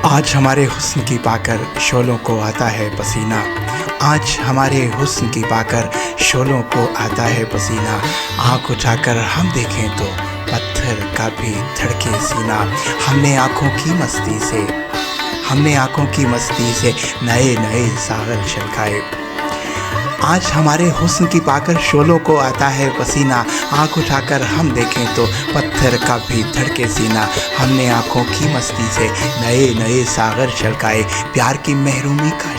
आज हमारे हुस्न की पाकर शोलों को आता है पसीना। आज हमारे हुस्न की पाकर शोलों को आता है पसीना। आँख उठाकर हम देखें तो पत्थर का भी धड़के सीना। हमने आँखों की मस्ती से नए नए सागर छलकाए। आज हमारे हुस्न की पाकर शोलों को आता है पसीना। आँख उठाकर हम देखें तो पत्थर का भी धड़के सीना। हमने आँखों की मस्ती से नए नए सागर छलकाए। प्यार की महरूमी का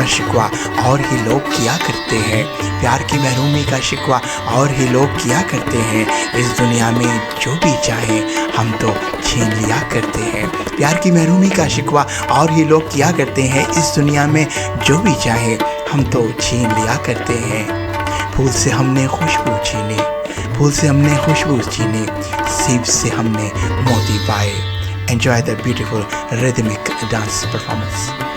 शिकवा और ही लोग किया करते हैं। प्यार की महरूमी का शिकवा और ही लोग किया करते हैं। इस दुनिया में जो भी चाहें हम तो छीन लिया करते हैं। प्यार की महरूमी का शिकवा और ही लोग किया करते हैं। इस दुनिया में जो भी चाहे हम तो छीन लिया करते हैं। फूल से हमने खुशबू छीनी, सीप से हमने मोती पाए। Enjoy the beautiful rhythmic dance performance.